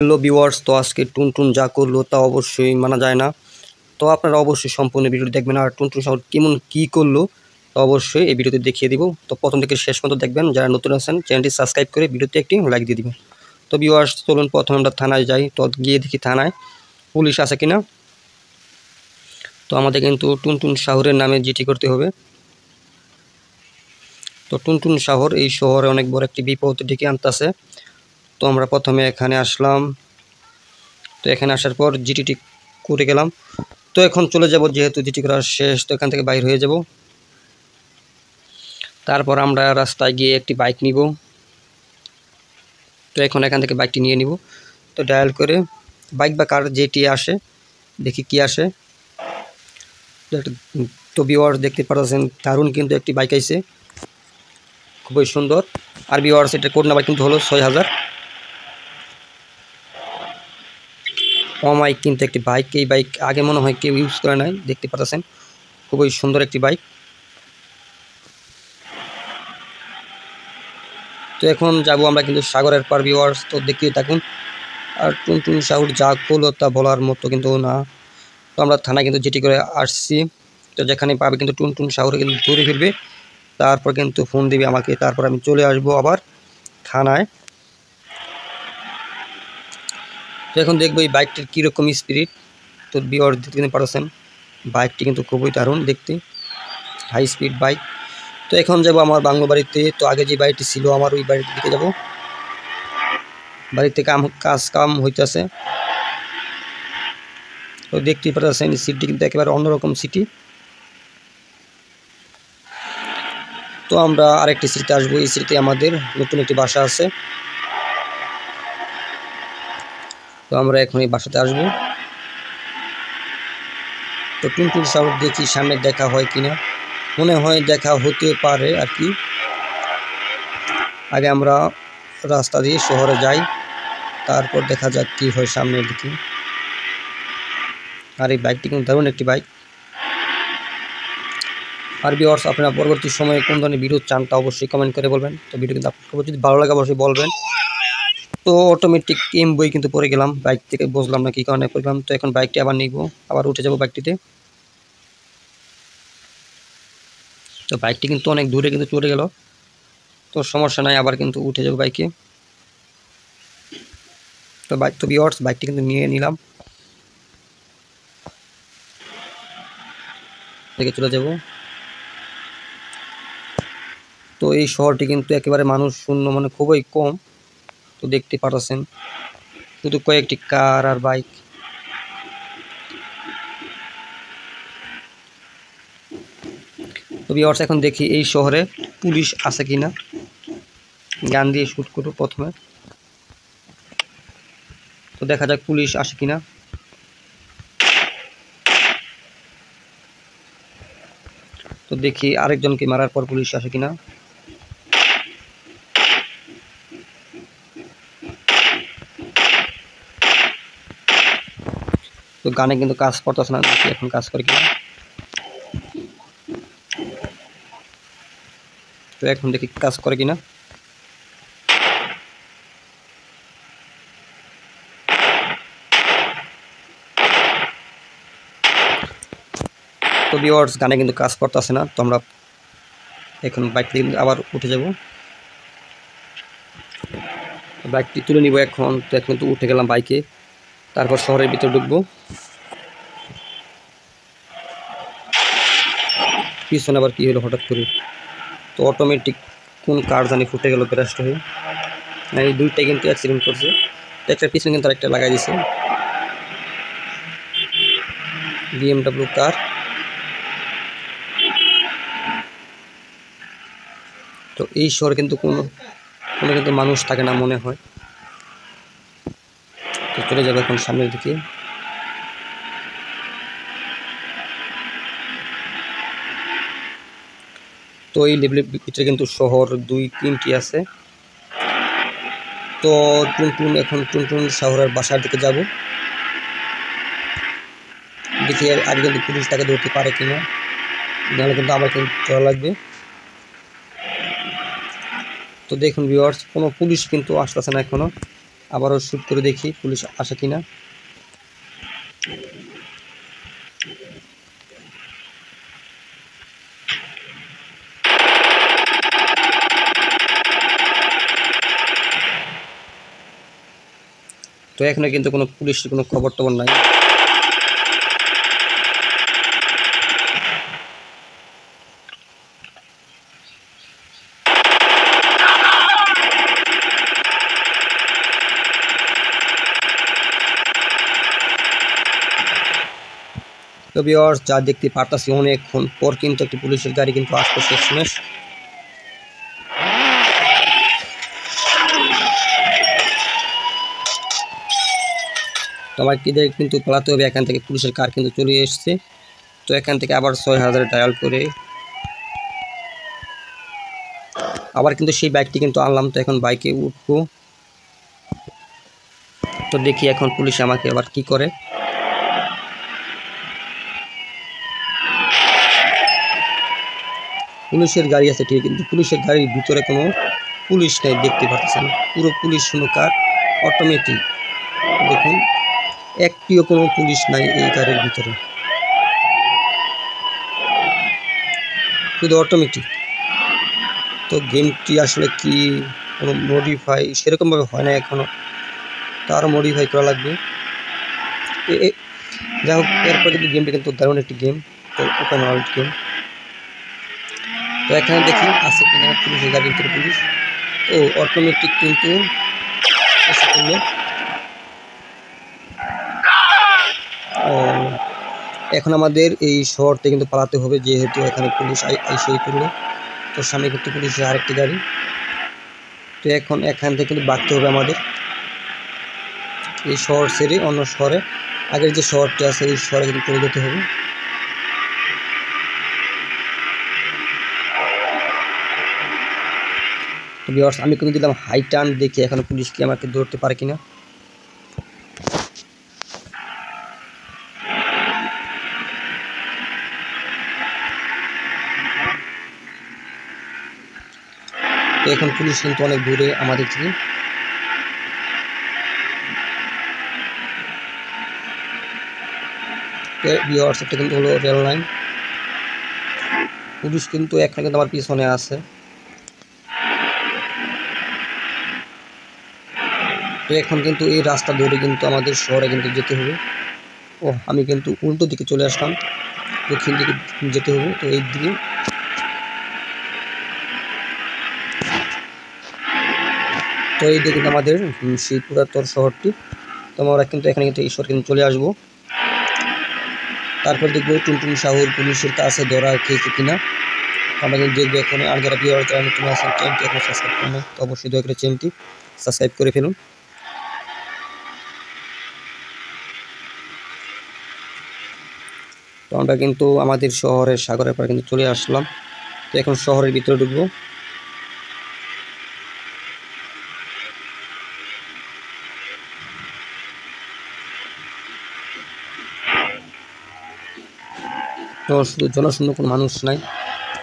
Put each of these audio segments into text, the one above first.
Hello viewers, তো আজকে টুনটুন যা করলো তা অবশ্যই মানা যায় না। তো আপনারা অবশ্যই সম্পূর্ণ ভিডিওটি দেখবেন, আর টুনটুন সাগর কেমন কী করলো তা অবশ্যই এই ভিডিওতে দেখিয়ে দিব। তো প্রথম থেকে শেষ পর্যন্ত দেখবেন। যারা নতুন আছেন চ্যানেলটি সাবস্ক্রাইব করে ভিডিওতে একটি লাইক দিয়ে দিবেন। তো ভিউয়ার্স, চলুন প্রথমে আমরা থানায় যাই। তো গিয়ে দেখি থানায় পুলিশ আছে কিনা। তো আমাদের কিন্তু টুনটুন সাগরের নামে জিডি করতে হবে। তো টুনটুন সাগর এই শহরে অনেক বড় একটি বিপদ ডেকে আনতেছে। তো আমরা প্রথমে এখানে আসলাম। তো এখানে আসার পর জিটিটি করে গেলাম। তো এখন চলে যাব, যেহেতু জিটি করা শেষ, তো এখান থেকে বাইর হয়ে যাব। তারপর আমরা রাস্তায় গিয়ে একটি বাইক নিব। তো এখন এখান থেকে বাইকটি নিয়ে নিব। তো ডায়াল করে বাইক বা কার যেটি আসে দেখি কি আসে। তো ভিউয়ার্স দেখতে পাচ্ছেন দারুণ কিন্তু একটি বাইক আইছে, খুবই সুন্দর। আর ভিউয়ার্স এটা কোড নাম্বার কিন্তু হলো 6000। অমাইক কিন্তু একটি বাইক, এই বাইক আগে মনে হয় কেউ ইউজ করে নাই। দেখতে পাচ্ছেন খুবই সুন্দর একটি বাইক। তো এখন যাব আমরা কিন্তু সাগরের পার ভিউয়ার্স, তো দেখতে থাকুন। আর টুনটুন সাগর যা করলো তা বলার মতো কিন্তু না। তো আমরা থানায় কিন্তু জিটি করে আসছি। তো যেখানে পাবে কিন্তু টুনটুন সাগর কিন্তু ধরে ফিরবে, তারপর কিন্তু ফোন দিবে আমাকে, তারপর আমি চলে আসবো আবার থানায়। তো এখন দেখবো এই বাইকটির কীরকম স্পিরিট। তো ভিউয়ার্স দেখতে পারছেন বাইকটি কিন্তু খুবই দারুণ দেখতে, হাই স্পিড বাইক। তো এখন যাব আমার বাংলো বাড়িতে। তো আগে যে বাড়িটি ছিল আমার, ওই বাড়ির দিকে যাব। বাড়িতে কাজ কাম হইতেছে। তো দেখতেই পাচ্ছেন সিটি কিন্তু একেবারে অন্যরকম সিটি। তো আমরা আরেকটি সিটিতে আসবো। এই সিটিতে আমাদের নতুন একটি বাসা আছে। তো আমরা এখন এই বাসাতে আসবো। তো টুনটুন সাগর দেখি সামনে দেখা হয় কিনা, মনে হয় দেখা হতে পারে আর কি। আগে আমরা রাস্তা দিয়ে শহরে যাই, তারপর দেখা যাক কি হয় সামনের দিকে। আর এই বাইকটি কিন্তু দারুণ একটি বাইক। আর ভিউয়ার্স, আপনারা পরবর্তী সময়ে কোন ধরনের ভিডিও চান তা অবশ্যই কমেন্ট করে বলবেন। তো ভিডিও কিন্তু আপনার যদি ভালো লাগে অবশ্যই বলবেন। তো অটোমেটিক বই কিন্তু পড়ে গেলাম, বাইক থেকে বুঝলাম না কী কারণে পড়লাম। তো এখন বাইকটি আবার নিব, আবার উঠে যাব বাইকটিতে। তো বাইকটি কিন্তু অনেক দূরে কিন্তু চলে গেল, তো সমস্যা নাই, আবার কিন্তু উঠে যাব বাইকে। তো ভিউয়ার্স, বাইকটি কিন্তু নিয়ে নিলাম, থেকে চলে যাব। তো এই শহরটি কিন্তু একেবারে মানুষ শূন্য, মানে খুবই কম। তো দেখতে পাচ্ছেন শুধু কয়েকটি কার আর বাইক। তো ভিউয়ার্স, এখন দেখি এই শহরে পুলিশ আছে কিনা। গান দিয়ে শ্যুট করব প্রথমে। তো দেখা যাক পুলিশ আসে কিনা। তো দেখি আরেকজনকে মারার পর পুলিশ আসে কিনা। তো গানে কিন্তু কাজ করতেছে না, দেখি এখন কাজ করে কিনা। তো এখন দেখি কাজ করে কিনা। তো ভিউয়ার্স, গানে কিন্তু কাজ করতেছে না। তো আমরা এখন বাইক থেকে আবার উঠে যাব, বাইকটি তুলে নিব এখন। তো এখন তো উঠে গেলাম বাইকে, তারপর শহরের ভিতরে ঢুকবো। পিছনে আবার কি হলো হঠাৎ করে। তো অটোমেটিক কোন কার জানি ফুটে গেল ব্রাস্ট হয়ে। না, এই দুইটাই কিন্তু অ্যাক্সিডেন্ট করছে। একটা পিছনে কিন্তু আরেকটা লাগাই দিছে, BMW কার। তো এই শহরে কিন্তু কোনো কিন্তু মানুষ থাকে না মনে হয়। তো চলে যাবো এখন সামনের দিকে। তো এই লেভেলের ভিতরে কিন্তু শহর 2-3টি আছে। তো এখন টুনটুন শহরের বাসার দিকে যাব। দেখি আগে কিন্তু পুলিশ তাকে ধরতে পারে কিনা, নাহলে কিন্তু আমার কিন্তু ধরা লাগবে। তো দেখুন ভিউয়ার্স, কোনো পুলিশ কিন্তু আসতেছে না এখনো। আবারও শ্যুট করে দেখি পুলিশ আসে কিনা। তো এখানে কিন্তু কোনো পুলিশের কোনো খবর টবর নাই। তো ভিউয়ার্স, যা দেখতে পারতাছি অনেকক্ষণ পর কিন্তু একটি পুলিশের গাড়ি কিন্তু আসতো শেষমেশ। তো আমার কিন্তু পালাতে হবে এখান থেকে, পুলিশের কার কিন্তু চলে এসছে। তো এখান থেকে আবার 6000 ডায়াল করে আবার কিন্তু সেই বাইকটি কিন্তু আনলাম। তো এখন বাইকে উঠবো। তো দেখি এখন পুলিশ আমাকে আবার কি করে। পুলিশের গাড়ি আছে ঠিক, কিন্তু পুলিশের গাড়ির ভিতরে কোনো পুলিশ নেই, দেখতে পাচ্ছেন পুরো পুলিশ শূন্য কার, অটোমেটিক। দেখুন একটিও কোনো পুলিশ নাই এই গাড়ির ভিতরে, শুধু অটোমেটিক। তো গেমটি আসলে কি কোনো মডিফাই সেরকমভাবে হয় না এখনও, তো আরও মডিফাই করা লাগবে। যাই হোক, এরপর কিন্তু গেমটি কিন্তু দারুণ একটি গেম, তো ওপেন ওয়ার্ল্ড গেম। তো এখানে দেখি আছে কিনা পুলিশের গাড়ির ভিতরে পুলিশ। ও অটোমেটিক কিন্তু এসে করলো। এখন আমাদের এই শহরতে কিন্তু পালাতে হবে, যেহেতু এখানে পুলিশ এসেই করলো। তো সামনে কিন্তু পুলিশের আরেকটি গাড়ি। তো এখন এখান থেকে কিন্তু বাঁকতে হবে আমাদের, এই শহর ছেড়ে অন্য শহরে, আগের যে শহরটি আছে এই শহরে কিন্তু চলে যেতে হবে। তো ভিউয়ার্স, আমি কিন্তু দিলাম হাই টার্ন, দেখি এখন পুলিশ কি আমাকে ধরতে পারে কিনা। তো এখন পুলিশ কিন্তু অনেক দূরে আমাদের থেকে। ভিউয়ার্স, এটা কিন্তু হলো রেল লাইন। পুলিশ কিন্তু এখানে কিন্তু আমার পিছনে আছে। তো এখন কিন্তু এই রাস্তা ধরে কিন্তু আমাদের শহরে কিন্তু যেতে হবে। ও আমি কিন্তু উল্টো দিকে চলে আসলাম, দক্ষিণ দিকে যেতে হবে। তো এই দিকে তো এই দিকে কিন্তু আমাদের সেই পুরাতন শহরটি। তো আমরা কিন্তু এখানে কিন্তু এই শহর কিন্তু চলে আসবো। তারপর দেখবো টুনটুন সাহুর পুলিশের কাছে ধরা খেয়েছে কিনা, আমরা কিন্তু দেখবো এখানে। আর যারা ভিউয়ার যারা নতুন আছেন, চ্যানেলটি এখন সাবস্ক্রাইব করে নেই, তো অবশ্যই দয়া করে চ্যানেলটি সাবস্ক্রাইব করে ফেলুন। তো আমরা কিন্তু আমাদের শহরের সাগরের পাড়ে কিন্তু চলে আসলাম। তো এখন শহরের ভিতরে ঢুকবো। তো শুধু জনশূন্য, কোনো মানুষ নাই।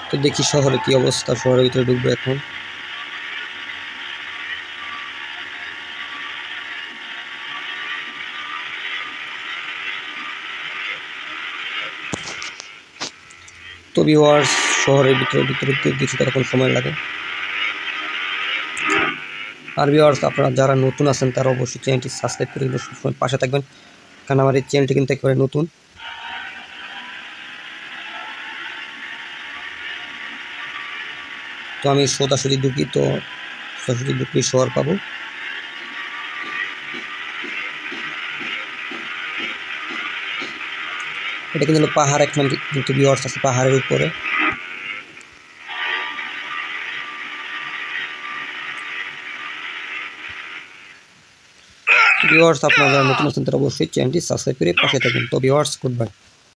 তো দেখি শহরে কি অবস্থা, শহরের ভিতরে ঢুকবো এখন। তো ভিউয়ার্স, শহরের ভিতরে ঢুকতে কিছুটা তখন সময় লাগে। আর ভিউয়ার্স, আপনারা যারা নতুন আছেন তারা অবশ্যই চ্যানেলটি সাবস্ক্রাইব করে কিন্তু সবসময় পাশে থাকবেন, কারণ আমার এই চ্যানেলটি কিন্তু একেবারে নতুন। তো আমি সোজাসুজি ঢুকি, তো সোজাসুজি ঢুকলে শহর পাবো। এটা কিন্তু হলো পাহাড়, এখন কিন্তু ভিউয়ার্স আছে পাহাড়ের উপরে। ভিউয়ার্স, আপনারা যারা নতুন আছেন তারা অবশ্যই চ্যানেলটি সাবস্ক্রাইব করে পাশে থাকুন। তো ভিউয়ার্স, গুড বাই।